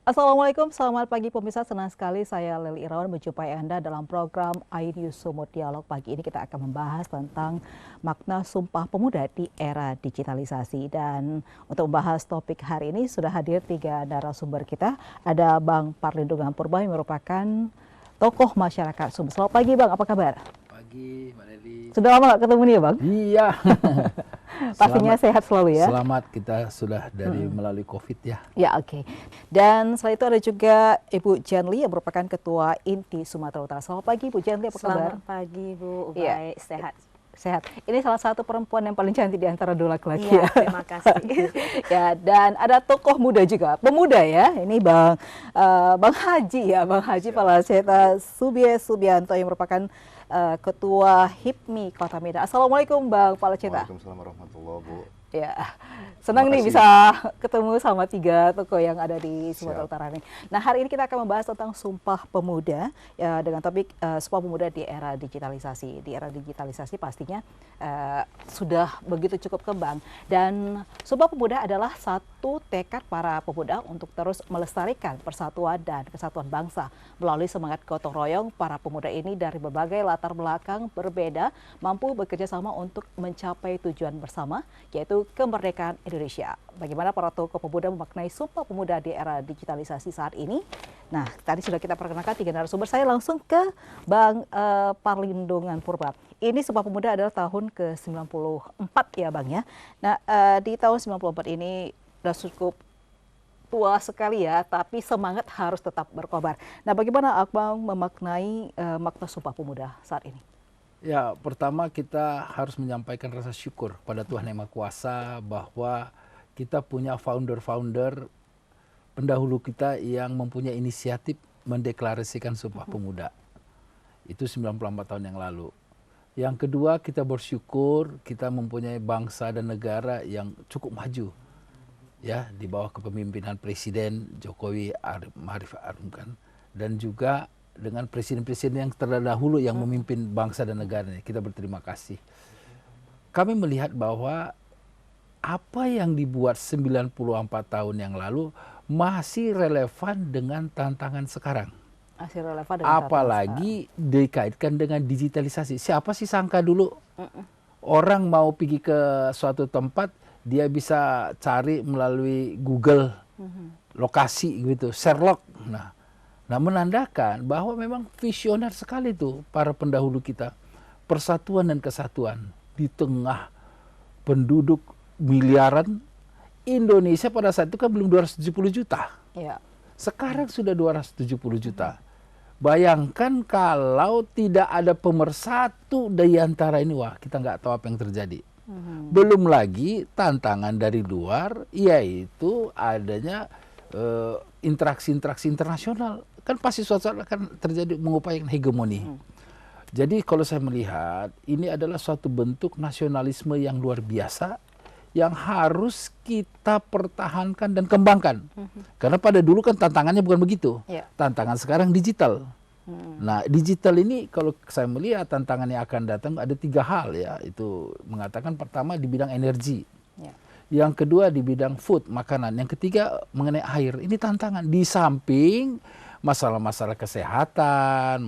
Assalamualaikum, selamat pagi pemirsa. Senang sekali saya Leli Irawan menjumpai Anda dalam program iNews Sumut Dialog. Pagi ini kita akan membahas tentang makna Sumpah Pemuda di era digitalisasi. Dan untuk membahas topik hari ini sudah hadir 3 narasumber kita. Ada Bang Parlindungan Purba yang merupakan tokoh masyarakat Sumut. Selamat pagi Bang, apa kabar? Pagi, Mbak Leli. Sudah lama gak ketemu nih ya Bang? Iya. Pastinya sehat selalu ya? Selamat kita sudah dari melalui COVID ya. Ya, oke. Dan selain itu ada juga Ibu Janli yang merupakan Ketua INTI Sumatera Utara. Selamat pagi Bu Janli, apa kabar? Selamat pagi Bu, Iya. baik, sehat. Sehat. Ini salah satu perempuan yang paling cantik di antara dua laki-laki Iya, ya. terima kasih. Ya, dan ada tokoh muda juga, pemuda ya. Ini Bang Haji ya, Bang Haji Palaceta Subianto yang merupakan Ketua HIPMI Kota Medan. Assalamualaikum Bang Palaceta. Waalaikumsalam warahmatullahi wabarakatuh. Ya, senang nih Terima bisa ketemu sama 3 tokoh yang ada di Sumatera Siap. Utara nih. Nah, hari ini kita akan membahas tentang Sumpah Pemuda ya, dengan topik Sumpah Pemuda di era digitalisasi. Di era digitalisasi pastinya sudah begitu cukup kembang, dan Sumpah Pemuda adalah satu tekad para pemuda untuk terus melestarikan persatuan dan kesatuan bangsa. Melalui semangat gotong royong, para pemuda ini dari berbagai latar belakang berbeda mampu bekerja sama untuk mencapai tujuan bersama, yaitu kemerdekaan Indonesia. Bagaimana para tokoh pemuda memaknai Sumpah Pemuda di era digitalisasi saat ini? Nah, tadi sudah kita perkenalkan 3 narasumber. Saya langsung ke Bang Parlindungan Purba. Ini Sumpah Pemuda adalah tahun ke-94 ya Bang ya. Nah, di tahun 94 ini sudah cukup tua sekali ya, tapi semangat harus tetap berkobar. Nah, bagaimana Abang memaknai makna Sumpah Pemuda saat ini? Ya, pertama kita harus menyampaikan rasa syukur pada Tuhan Yang Maha Kuasa bahwa kita punya founder-founder pendahulu kita yang mempunyai inisiatif mendeklarasikan Sumpah Pemuda. Itu 94 tahun yang lalu. Yang kedua, kita bersyukur kita mempunyai bangsa dan negara yang cukup maju. Ya, di bawah kepemimpinan Presiden Jokowi Ma'ruf kan, dan juga dengan presiden-presiden yang terdahulu yang memimpin bangsa dan negara ini. Kita berterima kasih. Kami melihat bahwa apa yang dibuat 94 tahun yang lalu masih relevan dengan tantangan sekarang. Masih relevan dengan Apalagi dikaitkan dengan digitalisasi. Siapa sih sangka dulu orang mau pergi ke suatu tempat, dia bisa cari melalui Google lokasi gitu, Sherlock. Nah, menandakan bahwa memang visioner sekali tuh para pendahulu kita. Persatuan dan kesatuan di tengah penduduk miliaran. Indonesia pada saat itu kan belum 270 juta. Ya. Sekarang sudah 270 juta. Bayangkan kalau tidak ada pemersatu dari antara ini, wah kita nggak tahu apa yang terjadi. Belum lagi tantangan dari luar, yaitu adanya interaksi-interaksi internasional. Kan pasti suatu saat akan terjadi mengupayakan hegemoni. Jadi kalau saya melihat ini adalah suatu bentuk nasionalisme yang luar biasa yang harus kita pertahankan dan kembangkan. Karena pada dulu kan tantangannya bukan begitu. Ya. Tantangan sekarang digital. Nah, digital ini kalau saya melihat tantangan yang akan datang ada 3 hal ya. Itu mengatakan pertama di bidang energi. Ya. Yang kedua di bidang food, makanan. Yang ketiga mengenai air. Ini tantangan. Di samping masalah-masalah kesehatan,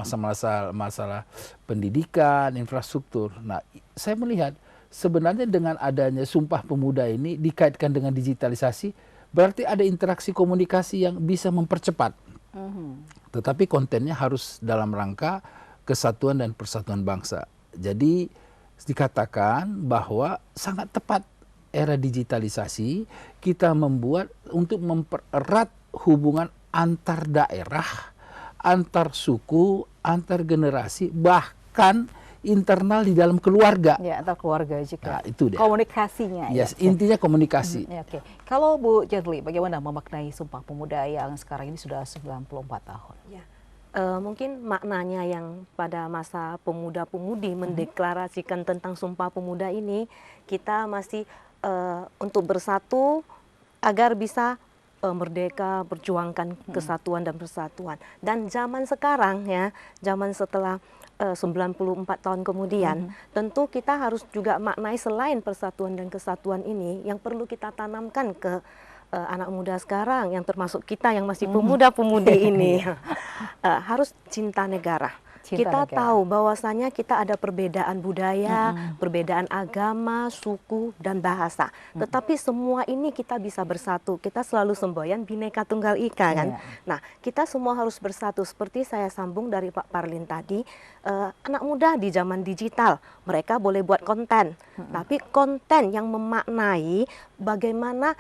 masalah pendidikan, infrastruktur. Nah, saya melihat sebenarnya dengan adanya Sumpah Pemuda ini dikaitkan dengan digitalisasi, berarti ada interaksi komunikasi yang bisa mempercepat. Tetapi kontennya harus dalam rangka kesatuan dan persatuan bangsa. Jadi dikatakan bahwa sangat tepat era digitalisasi kita membuat untuk mempererat hubungan antar daerah, antar suku, antar generasi, bahkan internal di dalam keluarga. Ya, antar keluarga juga. Nah, itu dia. Komunikasinya. Yes, ya. intinya komunikasi. Ya, oke. Kalau Bu Janli, bagaimana memaknai Sumpah Pemuda yang sekarang ini sudah 94 tahun? Ya. Mungkin maknanya yang pada masa pemuda-pemudi mendeklarasikan tentang Sumpah Pemuda ini, kita masih untuk bersatu agar bisa merdeka, perjuangkan kesatuan dan persatuan. Dan zaman sekarang ya, zaman setelah 94 tahun kemudian, tentu kita harus juga maknai selain persatuan dan kesatuan ini, yang perlu kita tanamkan ke anak muda sekarang yang termasuk kita yang masih pemuda-pemudi ini harus cinta negara. Kita tahu bahwasanya kita ada perbedaan budaya, perbedaan agama, suku, dan bahasa. Tetapi semua ini kita bisa bersatu. Kita selalu semboyan Bhinneka Tunggal Ika kan. Nah, kita semua harus bersatu. Seperti saya sambung dari Pak Parlin tadi, anak muda di zaman digital, mereka boleh buat konten. Tapi konten yang memaknai bagaimana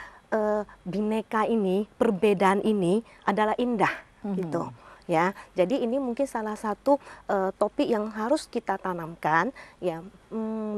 Bhinneka ini, perbedaan ini adalah indah gitu. Ya, jadi ini mungkin salah satu topik yang harus kita tanamkan, ya,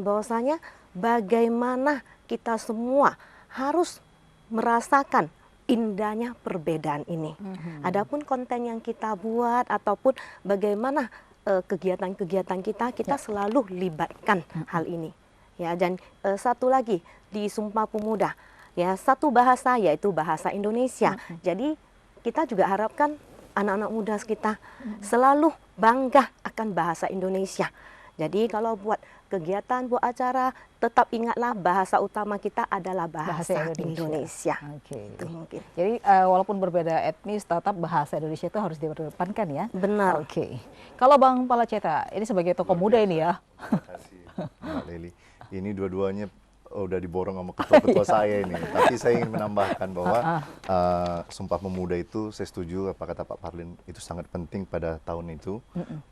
bahwasanya bagaimana kita semua harus merasakan indahnya perbedaan ini. Adapun konten yang kita buat ataupun bagaimana kegiatan-kegiatan kita selalu libatkan hal ini. Ya, dan satu lagi di Sumpah Pemuda, ya, satu bahasa yaitu bahasa Indonesia. Jadi kita juga harapkan anak-anak muda kita selalu bangga akan bahasa Indonesia. Jadi kalau buat kegiatan, buat acara, tetap ingatlah bahasa utama kita adalah bahasa Indonesia. Itu mungkin. Jadi walaupun berbeda etnis, tetap bahasa Indonesia itu harus diperdepankan ya. Benar. Kalau Bang Palaceta, ini sebagai tokoh muda ini ya. Terima kasih Mbak Leli. Ini dua-duanya udah diborong sama ketua-ketua saya ini. Tapi saya ingin menambahkan bahwa Sumpah Pemuda itu saya setuju apa kata Pak Parlin, itu sangat penting pada tahun itu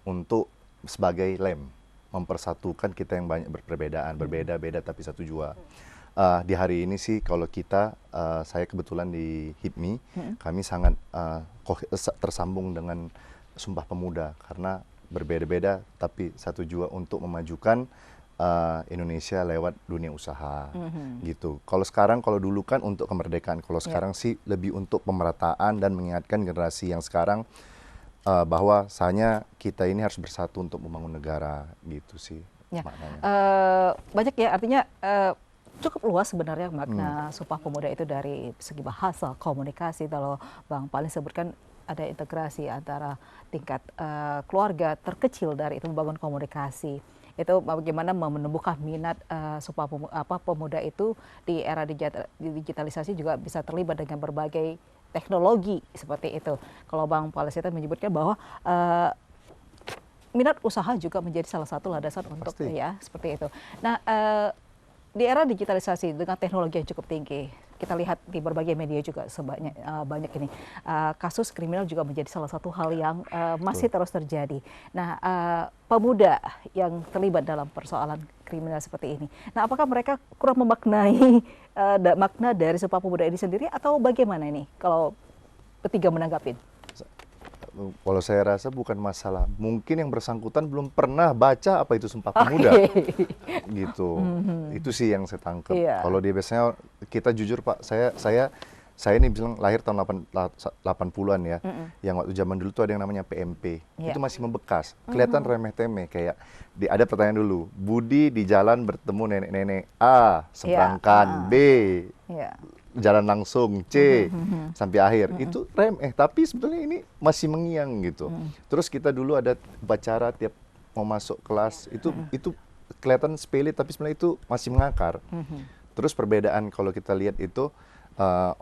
untuk sebagai lem mempersatukan kita yang banyak berbedaan, berbeda-beda tapi satu jua. Di hari ini sih kalau kita, saya kebetulan di HIPMI, kami sangat tersambung dengan Sumpah Pemuda karena berbeda-beda tapi satu jua untuk memajukan Indonesia lewat dunia usaha gitu. Kalau dulu kan untuk kemerdekaan, kalau sekarang sih lebih untuk pemerataan dan mengingatkan generasi yang sekarang bahwa bahwasanya kita ini harus bersatu untuk membangun negara gitu sih maknanya. Banyak ya, artinya cukup luas sebenarnya makna Sumpah Pemuda itu dari segi bahasa, komunikasi. Kalau Bang Palin sebutkan ada integrasi antara tingkat keluarga terkecil dari itu membangun komunikasi. Itu bagaimana menumbuhkan minat Sumpah Pemuda itu di era digitalisasi juga bisa terlibat dengan berbagai teknologi seperti itu. Kalau Bang Palaceta menyebutkan bahwa minat usaha juga menjadi salah satu landasan untuk ya seperti itu. Nah, di era digitalisasi dengan teknologi yang cukup tinggi, kita lihat di berbagai media juga banyak ini kasus kriminal juga menjadi salah satu hal yang masih terus terjadi. Nah, pemuda yang terlibat dalam persoalan kriminal seperti ini, nah apakah mereka kurang memaknai makna dari Sumpah Pemuda ini sendiri atau bagaimana ini? Kalau bertiga menanggapin? Kalau saya rasa bukan masalah, mungkin yang bersangkutan belum pernah baca apa itu Sumpah Pemuda, gitu. Itu sih yang saya tangkap. Kalau dia biasanya, kita jujur Pak, saya ini bilang lahir tahun 80-an ya, yang waktu zaman dulu tuh ada yang namanya PMP, itu masih membekas, kelihatan remeh-temeh, kayak ada pertanyaan dulu, Budi di jalan bertemu nenek-nenek, A, seberangkan, B, jalan langsung, C, sampai akhir. Itu remeh, tapi sebetulnya ini masih mengiang gitu. Terus kita dulu ada upacara tiap mau masuk kelas, itu kelihatan sepele, tapi sebenarnya itu masih mengakar. Terus perbedaan kalau kita lihat itu,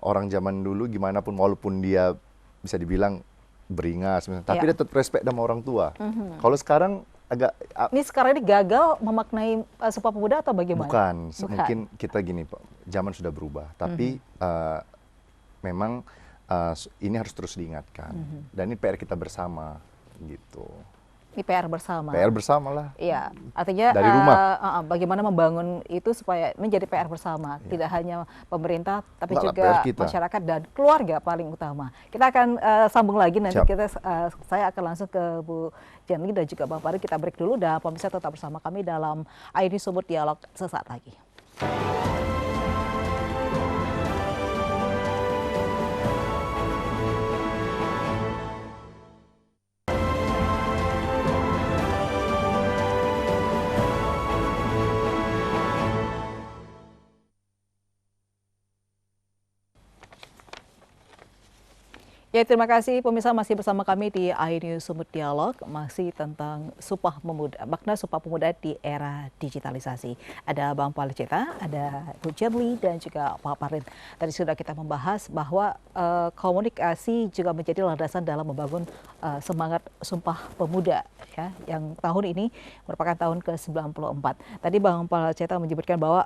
orang zaman dulu gimana pun, walaupun dia bisa dibilang beringas, tapi dia tetap respect sama orang tua. Kalau sekarang agak... Ini sekarang ini gagal memaknai Sumpah Pemuda atau bagaimana? Bukan, mungkin kita gini Pak, zaman sudah berubah, tapi memang ini harus terus diingatkan. Dan ini PR kita bersama, gitu. Ini PR bersama. PR bersama lah. Iya, artinya dari rumah. Bagaimana membangun itu supaya menjadi PR bersama. Tidak hanya pemerintah, tapi Enggak juga masyarakat dan keluarga paling utama. Kita akan sambung lagi nanti. Saya akan langsung ke Bu Jenly dan juga Bang Pari. Kita break dulu dan pemirsa tetap bersama kami dalam ID Sumut Dialog sesaat lagi. Ya, terima kasih pemirsa, masih bersama kami di iNews Sumut Dialog, masih tentang Sumpah Pemuda, makna Sumpah Pemuda di era digitalisasi. Ada Bang Paliceta, ada Bu Jadli, dan juga Pak Parin. Tadi sudah kita membahas bahwa komunikasi juga menjadi landasan dalam membangun semangat Sumpah Pemuda, ya, yang tahun ini merupakan tahun ke-94. Tadi Bang Paliceta menyebutkan bahwa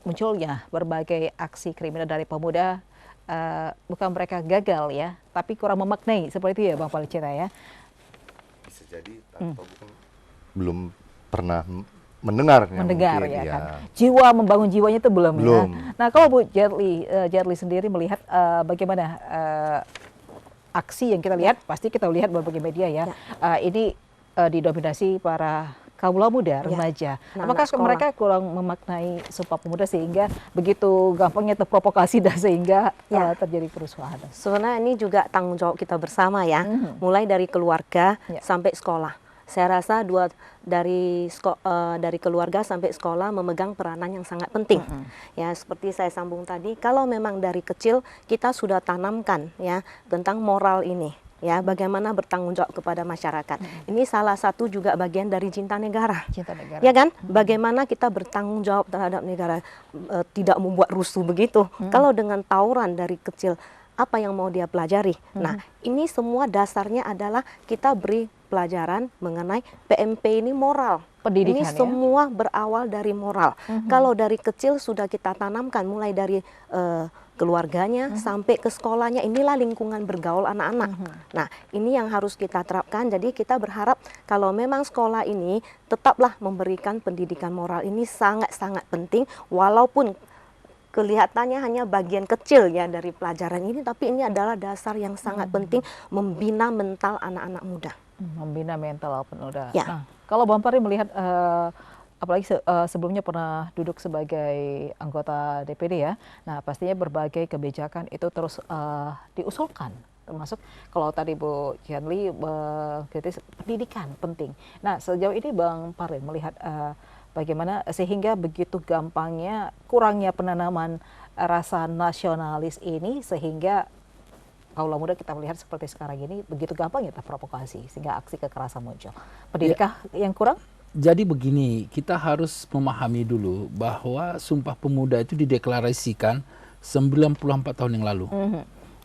munculnya berbagai aksi kriminal dari pemuda, bukan mereka gagal ya, tapi kurang memaknai, seperti itu ya Bang Paliceta ya. Bisa jadi atau belum pernah mendengarnya. Mendengar mungkin, ya kan. Jiwa, membangun jiwanya itu belum. Belum. Ya. Nah, kalau Bu Jadli sendiri melihat bagaimana aksi yang kita lihat, pasti kita lihat berbagai media ya. Ini didominasi para kaula muda, remaja. Apakah mereka kurang memaknai Sumpah Pemuda sehingga begitu gampangnya terprovokasi dan sehingga terjadi kerusuhan? Sebenarnya ini juga tanggung jawab kita bersama ya, mulai dari keluarga sampai sekolah. Saya rasa dari keluarga sampai sekolah memegang peranan yang sangat penting. Ya, seperti saya sambung tadi, kalau memang dari kecil kita sudah tanamkan ya tentang moral ini. Ya, bagaimana bertanggung jawab kepada masyarakat. Ini salah satu juga bagian dari cinta negara. Cinta negara. Ya kan? Bagaimana kita bertanggung jawab terhadap negara, tidak membuat rusuh begitu. Kalau dengan tawuran dari kecil, apa yang mau dia pelajari? Nah, ini semua dasarnya adalah kita beri pelajaran mengenai PMP ini moral. Pendidikan, ini semua berawal dari moral. Kalau dari kecil sudah kita tanamkan, mulai dari keluarganya sampai ke sekolahnya, inilah lingkungan bergaul anak-anak. Nah, ini yang harus kita terapkan. Jadi kita berharap kalau memang sekolah ini tetaplah memberikan pendidikan moral, ini sangat-sangat penting, walaupun kelihatannya hanya bagian kecil ya dari pelajaran ini, tapi ini adalah dasar yang sangat penting membina mental anak-anak muda. Membina mental pemuda. Ya. Nah, kalau Bang Pari melihat apalagi sebelumnya pernah duduk sebagai anggota DPD ya. Nah, pastinya berbagai kebijakan itu terus diusulkan. Termasuk kalau tadi Bu Jadli kritis pendidikan penting. Nah, sejauh ini Bang Pari melihat bagaimana sehingga begitu gampangnya kurangnya penanaman rasa nasionalis ini sehingga kaula muda kita melihat seperti sekarang ini begitu gampang ya terprovokasi sehingga aksi kekerasan muncul. Pendidikan yang kurang? Jadi begini, kita harus memahami dulu bahwa Sumpah Pemuda itu dideklarasikan 94 tahun yang lalu.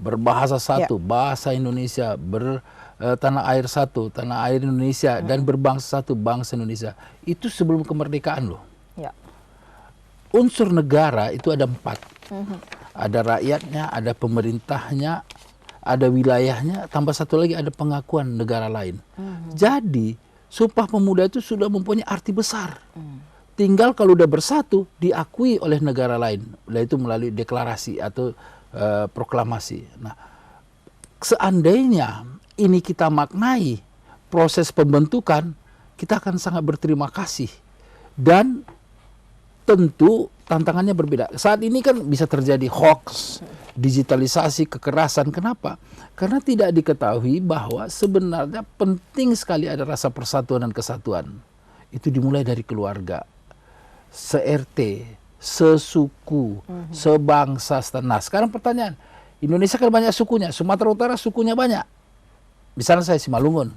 Berbahasa satu, bahasa Indonesia, tanah air satu, tanah air Indonesia, dan berbangsa satu, bangsa Indonesia. Itu sebelum kemerdekaan loh. Ya. Unsur negara itu ada 4. Ada rakyatnya, ada pemerintahnya, ada wilayahnya, tambah satu lagi ada pengakuan negara lain. Jadi Sumpah Pemuda itu sudah mempunyai arti besar. Tinggal kalau udah bersatu diakui oleh negara lain, yaitu melalui deklarasi atau proklamasi. Nah, seandainya ini kita maknai proses pembentukan, kita akan sangat berterima kasih. Dan tentu tantangannya berbeda. Saat ini kan bisa terjadi hoax, digitalisasi, kekerasan. Kenapa? Karena tidak diketahui bahwa sebenarnya penting sekali ada rasa persatuan dan kesatuan. Itu dimulai dari keluarga, se-RT, sesuku, sebangsa. Nah, sekarang pertanyaan, Indonesia kan banyak sukunya, Sumatera Utara sukunya banyak. Misalnya saya Simalungun.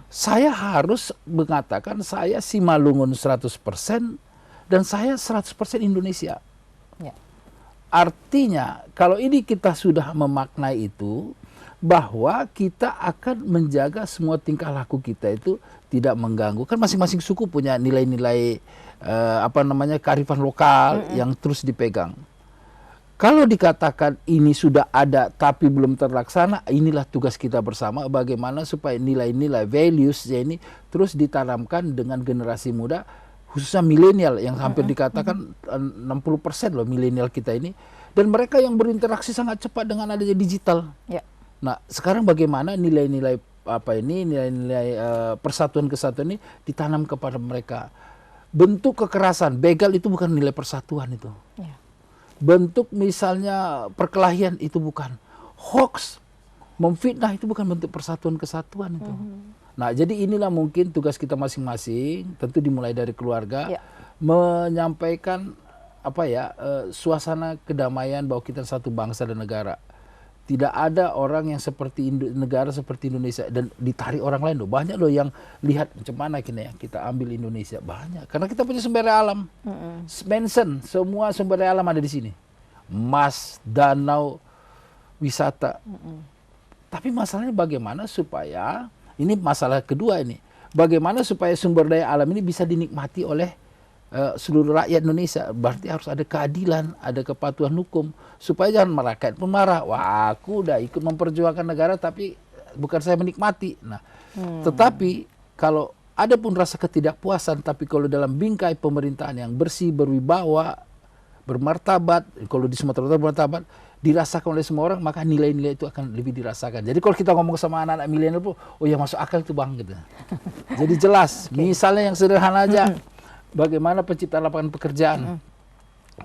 Saya harus mengatakan saya Simalungun 100% dan saya 100% Indonesia. Ya. Artinya kalau ini kita sudah memaknai itu, bahwa kita akan menjaga semua tingkah laku kita itu tidak mengganggu. Kan masing-masing suku punya nilai-nilai kearifan lokal yang terus dipegang. Kalau dikatakan ini sudah ada tapi belum terlaksana, inilah tugas kita bersama bagaimana supaya nilai-nilai values ya ini terus ditanamkan dengan generasi muda, khususnya milenial yang hampir dikatakan 60% loh milenial kita ini, dan mereka yang berinteraksi sangat cepat dengan adanya digital. Ya. Nah, sekarang bagaimana nilai-nilai nilai-nilai persatuan kesatuan ini ditanam kepada mereka. Bentuk kekerasan, begal itu bukan nilai persatuan itu. Ya. Bentuk misalnya perkelahian itu bukan. Hoax, memfitnah itu bukan bentuk persatuan kesatuan itu. Nah, jadi inilah mungkin tugas kita masing-masing, tentu dimulai dari keluarga, menyampaikan suasana kedamaian bahwa kita satu bangsa dan negara. Tidak ada orang yang seperti negara seperti Indonesia dan ditarik orang lain loh. Banyak loh yang lihat macam mana kita ambil Indonesia, banyak. Karena kita punya sumber daya alam. Mention semua sumber daya alam ada di sini. Emas, danau, wisata. Tapi masalahnya bagaimana supaya, ini masalah kedua ini, bagaimana supaya sumber daya alam ini bisa dinikmati oleh seluruh rakyat Indonesia. Berarti harus ada keadilan, ada kepatuhan hukum, supaya jangan rakyat pun marah. Wah, aku udah ikut memperjuangkan negara tapi bukan saya menikmati. Nah, tetapi kalau ada pun rasa ketidakpuasan, tapi kalau dalam bingkai pemerintahan yang bersih, berwibawa, bermartabat, kalau di Sumatera Utara bermartabat, dirasakan oleh semua orang, maka nilai-nilai itu akan lebih dirasakan. Jadi kalau kita ngomong sama anak-anak milenial, oh ya masuk akal itu bang, gitu. Jadi jelas, misalnya yang sederhana aja, bagaimana penciptaan lapangan pekerjaan,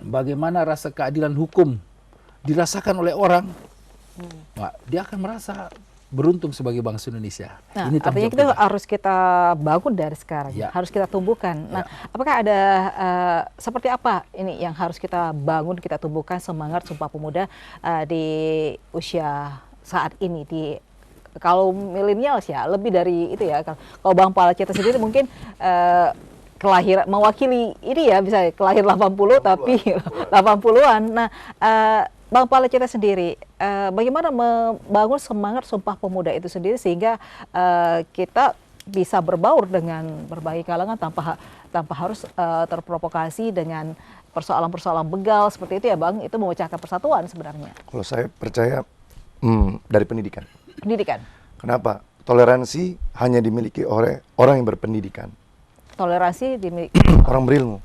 bagaimana rasa keadilan hukum dirasakan oleh orang, wah, dia akan merasa beruntung sebagai bangsa Indonesia. Nah, ini artinya kita harus kita bangun dari sekarang, harus kita tumbuhkan. Nah, apakah ada seperti apa ini yang harus kita bangun, kita tumbuhkan semangat Sumpah Pemuda di usia saat ini, di kalau milenial ya lebih dari itu ya. Kalau Bang Palaceta sendiri mungkin kelahiran mewakili ini ya, bisa kelahiran 80 tapi 80-an. Nah, Bang Palaceta sendiri, bagaimana membangun semangat Sumpah Pemuda itu sendiri sehingga kita bisa berbaur dengan berbagai kalangan tanpa harus terprovokasi dengan persoalan-persoalan begal seperti itu ya Bang, itu memecahkan persatuan sebenarnya. Kalau saya percaya dari pendidikan. Pendidikan. Kenapa? Toleransi hanya dimiliki oleh orang yang berpendidikan. Toleransi dimiliki orang berilmu.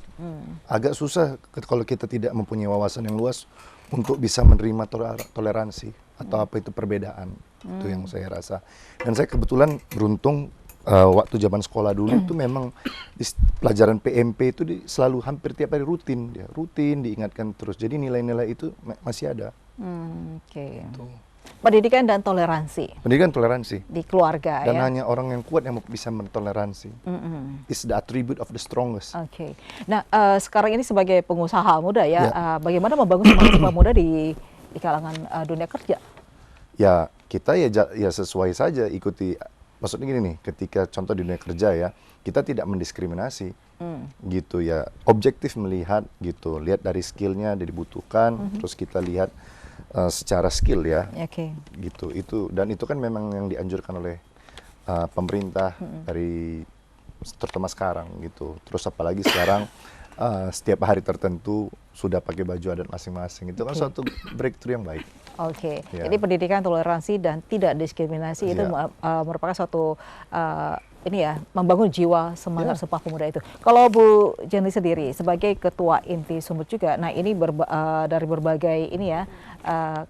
Agak susah kalau kita tidak mempunyai wawasan yang luas untuk bisa menerima toleransi atau apa itu perbedaan. Itu yang saya rasa. Dan saya kebetulan beruntung waktu zaman sekolah dulu itu memang pelajaran PMP itu selalu hampir tiap hari rutin diingatkan terus. Jadi nilai-nilai itu masih ada. Oke. Pendidikan dan toleransi. Pendidikan toleransi. Di keluarga dan ya. hanya orang yang kuat yang bisa mentoleransi. Is the attribute of the strongest. Oke. Nah, sekarang ini sebagai pengusaha muda ya, bagaimana membangun semangat Sumpah Pemuda di kalangan dunia kerja? Ya, kita ya sesuai saja ikuti. Maksudnya gini nih, ketika contoh di dunia kerja ya, kita tidak mendiskriminasi. Gitu ya. Objektif melihat gitu, lihat dari skillnya dibutuhkan, terus kita lihat secara skill ya, gitu itu dan itu kan memang yang dianjurkan oleh pemerintah dari terutama sekarang gitu. Terus apalagi sekarang setiap hari tertentu sudah pakai baju adat masing-masing, itu kan suatu breakthrough yang baik. Jadi pendidikan, toleransi dan tidak diskriminasi itu merupakan suatu ini ya, membangun jiwa semangat Sumpah Pemuda itu. Kalau Bu Jenny sendiri sebagai ketua inti Sumut juga, nah ini dari berbagai ini ya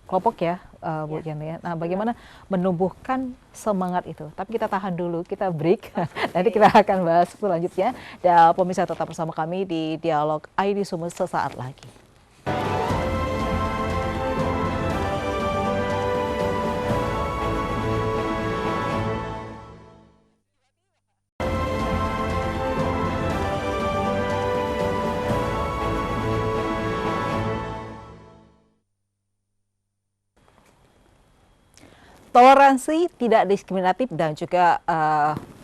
kelompok ya Bu Jenny ya. Nah, bagaimana menumbuhkan semangat itu? Tapi kita tahan dulu, kita break. Nanti kita akan bahas selanjutnya. Dan pemirsa tetap bersama kami di Dialog ID Sumut sesaat lagi. Toleransi, tidak diskriminatif dan juga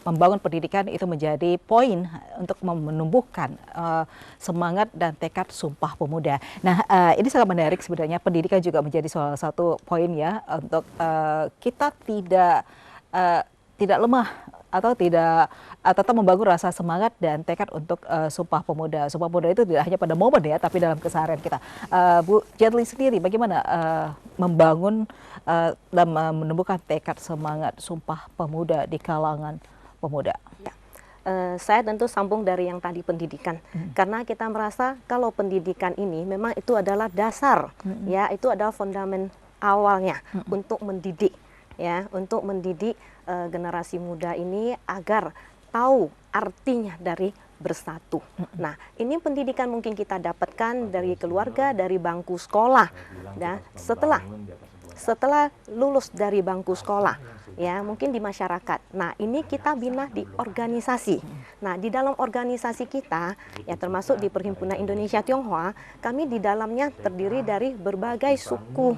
membangun pendidikan itu menjadi poin untuk menumbuhkan semangat dan tekad Sumpah Pemuda. Nah, ini sangat menarik sebenarnya, pendidikan juga menjadi salah satu poin ya untuk kita tidak lemah atau tetap membangun rasa semangat dan tekad untuk Sumpah Pemuda. Sumpah Pemuda itu tidak hanya pada momen ya, tapi dalam keseharian kita. Bu Jenny sendiri, bagaimana membangun dan menumbuhkan tekad semangat Sumpah Pemuda di kalangan pemuda? Ya. Saya tentu sambung dari yang tadi pendidikan, karena kita merasa kalau pendidikan ini memang itu adalah dasar, ya itu adalah fondamen awalnya untuk mendidik. Ya, untuk mendidik generasi muda ini agar tahu artinya dari bersatu. Nah, ini pendidikan mungkin kita dapatkan dari keluarga, dari bangku sekolah. Dan setelah lulus dari bangku sekolah, ya mungkin di masyarakat. Nah, ini kita bina di organisasi. Nah, di dalam organisasi kita, ya termasuk di Perhimpunan Indonesia Tionghoa, kami di dalamnya terdiri dari berbagai suku,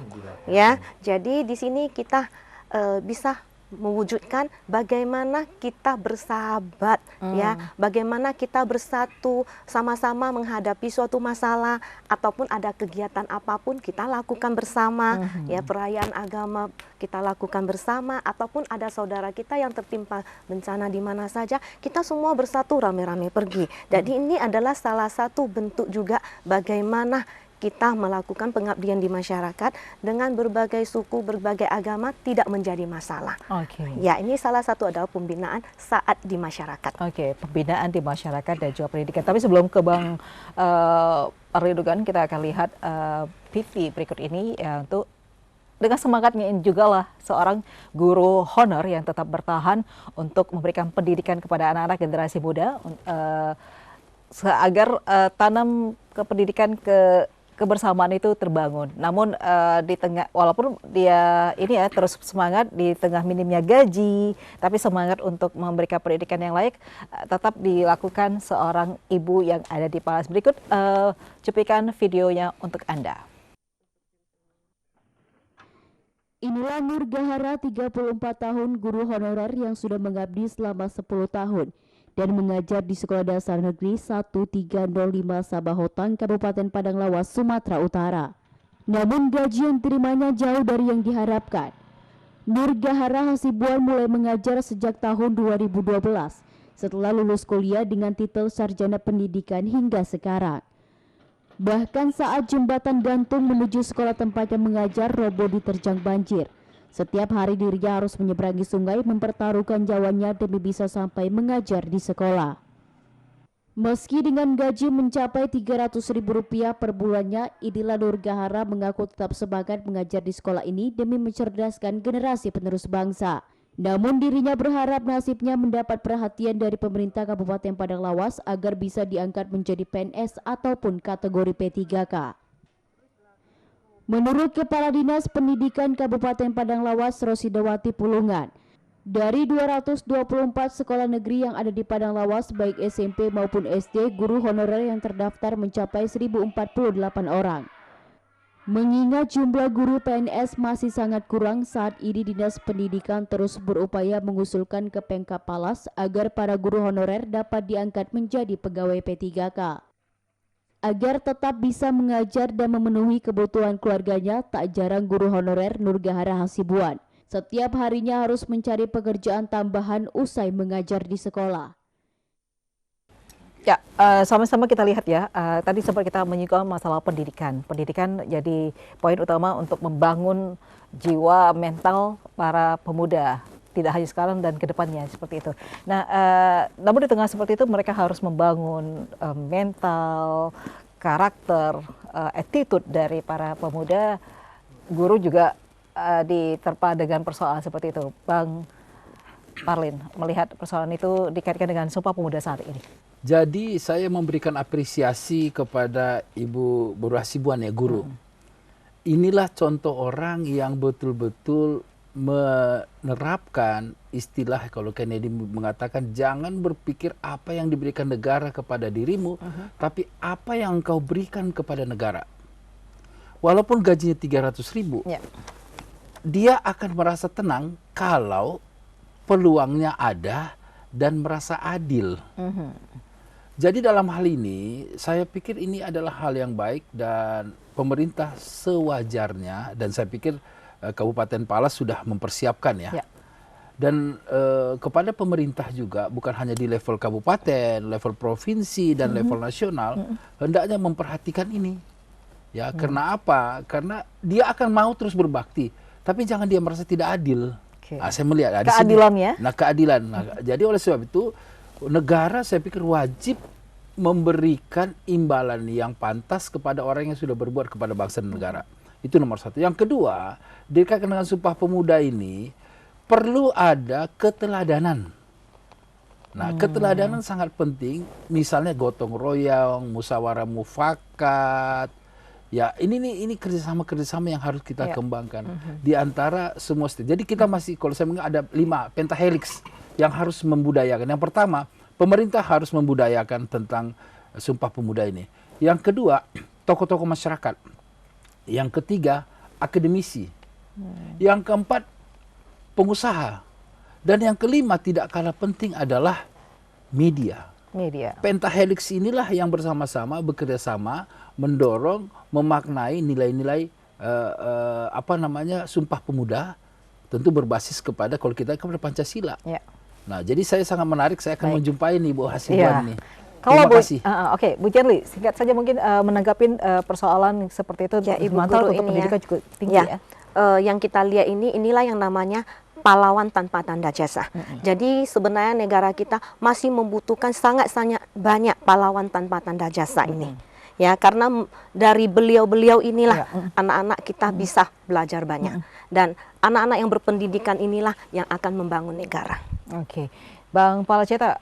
ya. Jadi di sini kita bisa mewujudkan bagaimana kita bersahabat, ya, bagaimana kita bersatu sama-sama menghadapi suatu masalah ataupun ada kegiatan apapun kita lakukan bersama, ya, perayaan agama kita lakukan bersama, ataupun ada saudara kita yang tertimpa bencana di mana saja, kita semua bersatu rame-rame pergi. Jadi ini adalah salah satu bentuk juga bagaimana kita melakukan pengabdian di masyarakat dengan berbagai suku, berbagai agama tidak menjadi masalah. Ya, ini salah satu adalah pembinaan saat di masyarakat. Pembinaan di masyarakat dan juga pendidikan. Tapi sebelum ke Bang Arlidugan, kita akan lihat PV berikut ini ya, untuk dengan semangatnya ini juga lah seorang guru honor yang tetap bertahan untuk memberikan pendidikan kepada anak-anak generasi muda agar tanam kependidikan kebersamaan itu terbangun. Namun di tengah, walaupun dia ini ya terus semangat di tengah minimnya gaji, tapi semangat untuk memberikan pendidikan yang layak tetap dilakukan seorang ibu yang ada di Palas. Berikut cuplikan videonya untuk Anda. Inilah Nur Gahara, 34 tahun, guru honorer yang sudah mengabdi selama 10 tahun dan mengajar di Sekolah Dasar Negeri 1305 Sabahotang, Kabupaten Padang Lawas, Sumatera Utara. Namun gaji yang diterimanya jauh dari yang diharapkan. Nur Gahara Hasibuan mulai mengajar sejak tahun 2012 setelah lulus kuliah dengan titel Sarjana Pendidikan hingga sekarang. Bahkan saat jembatan gantung menuju sekolah tempatnya mengajar roboh diterjang banjir, setiap hari dirinya harus menyeberangi sungai mempertaruhkan nyawanya demi bisa sampai mengajar di sekolah. Meski dengan gaji mencapai Rp300.000 per bulannya, inilah Nur Gahara mengaku tetap semangat mengajar di sekolah ini demi mencerdaskan generasi penerus bangsa. Namun dirinya berharap nasibnya mendapat perhatian dari pemerintah Kabupaten Padang Lawas agar bisa diangkat menjadi PNS ataupun kategori P3K. Menurut Kepala Dinas Pendidikan Kabupaten Padang Lawas, Rosidawati Pulungan, dari 224 sekolah negeri yang ada di Padang Lawas, baik SMP maupun SD, guru honorer yang terdaftar mencapai 1.048 orang. Mengingat jumlah guru PNS masih sangat kurang, saat ini Dinas Pendidikan terus berupaya mengusulkan ke Pemkab Palas agar para guru honorer dapat diangkat menjadi pegawai P3K. Agar tetap bisa mengajar dan memenuhi kebutuhan keluarganya, tak jarang guru honorer Nur Gahara Hasibuan setiap harinya harus mencari pekerjaan tambahan usai mengajar di sekolah. Ya, sama-sama kita lihat ya, tadi sempat kita menyinggung masalah pendidikan. Pendidikan jadi poin utama untuk membangun jiwa mental para pemuda, tidak hanya sekarang dan ke depannya seperti itu. Nah, namun di tengah seperti itu mereka harus membangun mental, karakter, attitude dari para pemuda. Guru juga diterpa dengan persoalan seperti itu. Bang Parlin, melihat persoalan itu dikaitkan dengan Sumpah Pemuda saat ini. Jadi saya memberikan apresiasi kepada Ibu Guru Hasibuan ya, guru. Inilah contoh orang yang betul-betul menerapkan istilah, kalau Kennedy mengatakan jangan berpikir apa yang diberikan negara kepada dirimu, tapi apa yang engkau berikan kepada negara. Walaupun gajinya 300.000, dia akan merasa tenang kalau peluangnya ada dan merasa adil. Jadi dalam hal ini, saya pikir ini adalah hal yang baik dan pemerintah sewajarnya, dan saya pikir Kabupaten Palas sudah mempersiapkan ya. Dan kepada pemerintah juga, bukan hanya di level kabupaten, level provinsi, dan level nasional, hendaknya memperhatikan ini. Ya, karena apa? Karena dia akan mau terus berbakti, tapi jangan dia merasa tidak adil. Nah, saya melihat keadilan ya. Nah, keadilan. Nah, jadi oleh sebab itu negara saya pikir wajib memberikan imbalan yang pantas kepada orang yang sudah berbuat kepada bangsa dan negara. Itu nomor satu. Yang kedua, dikaitkan dengan Sumpah Pemuda ini perlu ada keteladanan. Nah, keteladanan sangat penting. Misalnya gotong royong, musyawarah mufakat, Ya, ini kerjasama yang harus kita kembangkan di antara semua state. Jadi kita masih, kalau saya mengingat, ada 5 pentahelix yang harus membudayakan. Yang pertama, pemerintah harus membudayakan tentang Sumpah Pemuda ini. Yang kedua, tokoh-tokoh masyarakat. Yang ketiga, akademisi. Yang keempat, pengusaha. Dan yang kelima, tidak kalah penting adalah media. Pentahelix inilah yang bersama-sama bekerja sama mendorong, memaknai nilai-nilai Sumpah Pemuda, tentu berbasis kepada, kalau kita kepada Pancasila. Nah, jadi saya sangat menarik, saya akan menjumpai nih Bu Hasibuan nih. Kalau Terima kasih. Oke, Bu Jenly, singkat saja mungkin menanggapin persoalan seperti itu. Ya, Ibu Mantul Guru untuk ini pendidikan juga tinggi ya. Yang kita lihat inilah yang namanya pahlawan tanpa tanda jasa. Jadi sebenarnya negara kita masih membutuhkan sangat banyak pahlawan tanpa tanda jasa ini. Ya, karena dari beliau-beliau inilah anak-anak kita bisa belajar banyak. Dan anak-anak yang berpendidikan inilah yang akan membangun negara. Oke. Bang Palaceta,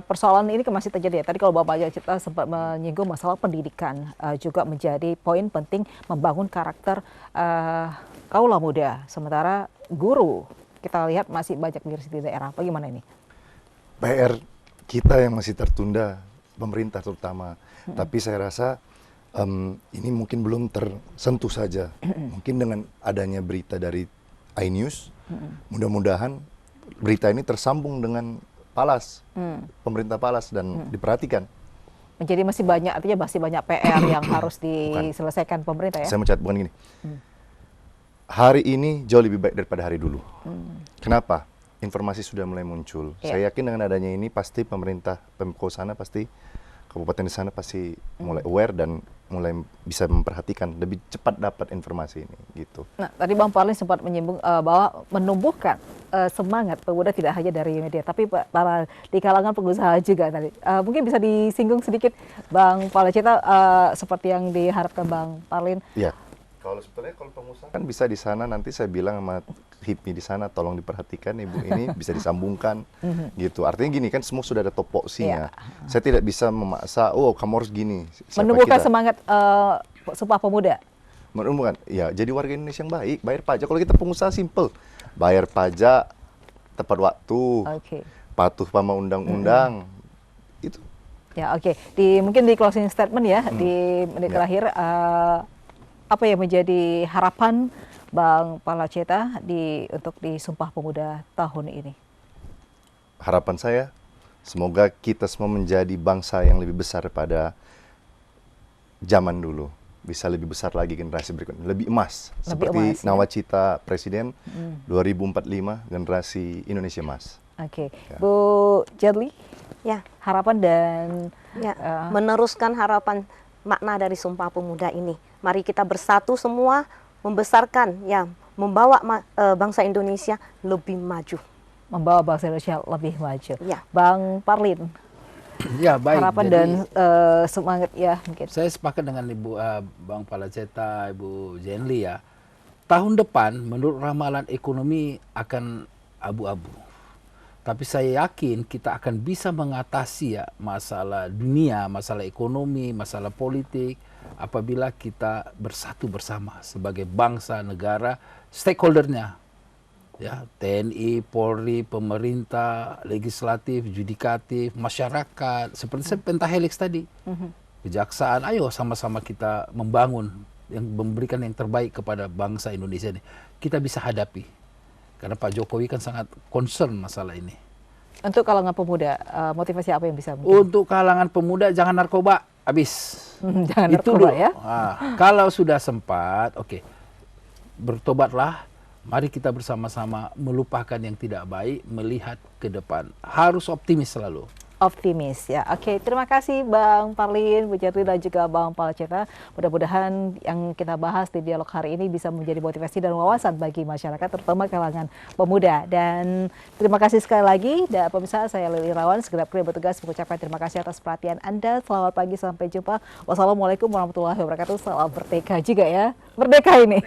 persoalan ini masih terjadi ya. Tadi kalau Bapak Palaceta sempat menyinggung masalah pendidikan juga menjadi poin penting membangun karakter kaula muda. Sementara guru kita lihat masih banyak di daerah. Bagaimana ini? PR kita yang masih tertunda, pemerintah terutama. Tapi saya rasa ini mungkin belum tersentuh saja. Mungkin dengan adanya berita dari iNews, mudah-mudahan berita ini tersambung dengan Palas, pemerintah Palas, dan diperhatikan. Jadi masih banyak, artinya masih banyak PR yang harus diselesaikan pemerintah ya? Saya mencatat bukan gini. Hari ini jauh lebih baik daripada hari dulu. Kenapa? Informasi sudah mulai muncul. Saya yakin dengan adanya ini pasti pemerintah Pemko sana pasti, kabupaten di sana pasti mulai aware dan mulai bisa memperhatikan, lebih cepat dapat informasi ini gitu. Nah, tadi Bang Parlin sempat menyinggung bahwa menumbuhkan semangat pemuda tidak hanya dari media, tapi para di kalangan pengusaha juga tadi. Mungkin bisa disinggung sedikit Bang Palaceta seperti yang diharapkan Bang Parlin. Iya. Kalau sebetulnya kalau pengusaha kan bisa di sana, nanti saya bilang sama HIPMI di sana, tolong diperhatikan Ibu ini bisa disambungkan gitu. Artinya gini kan, semua sudah ada topoksinya. Saya tidak bisa memaksa, oh kamu harus gini. Menumbuhkan semangat Sumpah Pemuda. Menumbuhkan, ya jadi warga Indonesia yang baik, bayar pajak. Kalau kita pengusaha simple, bayar pajak tepat waktu, patuh sama undang-undang, itu. Ya oke, mungkin di closing statement ya, di menit terakhir, apa yang menjadi harapan Bang Palaceta untuk di Sumpah Pemuda tahun ini? Harapan saya, semoga kita semua menjadi bangsa yang lebih besar pada zaman dulu. Bisa lebih besar lagi generasi berikutnya, lebih emas. Seperti nawacita Presiden 2045, generasi Indonesia emas. Oke, Bu Jenly, ya, harapan dan meneruskan harapan makna dari Sumpah Pemuda ini. Mari kita bersatu semua membesarkan, membawa bangsa Indonesia lebih maju. Membawa bangsa Indonesia lebih maju. Ya. Bang Parlin, ya baik. harapan jadi, dan semangat ya mungkin. Saya sepakat dengan Bang Palaceta, Ibu Jenly ya. Tahun depan menurut ramalan ekonomi akan abu-abu. Tapi saya yakin kita akan bisa mengatasi masalah dunia, masalah ekonomi, masalah politik apabila kita bersatu bersama sebagai bangsa, negara, stakeholdernya. Ya, TNI, Polri, pemerintah, legislatif, yudikatif, masyarakat, seperti pentahelix tadi. Kejaksaan, ayo sama-sama kita membangun, memberikan yang terbaik kepada bangsa Indonesia ini. Kita bisa hadapi. Karena Pak Jokowi kan sangat concern masalah ini. Untuk kalangan pemuda, motivasi apa yang bisa mungkin? Untuk kalangan pemuda, jangan narkoba, habis. Jangan Itu narkoba dulu. ya. Kalau sudah sempat, bertobatlah. Mari kita bersama-sama melupakan yang tidak baik, melihat ke depan. Harus optimis selalu. Optimis ya. Oke, terima kasih Bang Parlin, Bu Jenly dan juga Bang Palaceta. Mudah-mudahan yang kita bahas di dialog hari ini bisa menjadi motivasi dan wawasan bagi masyarakat, terutama kalangan pemuda. Dan terima kasih sekali lagi. Dan pemirsa, saya Lili Irawan, segenap kru yang bertugas mengucapkan terima kasih atas perhatian Anda. Selamat pagi, sampai jumpa. Wassalamualaikum warahmatullahi wabarakatuh. Salam merdeka juga ya. Merdeka ini.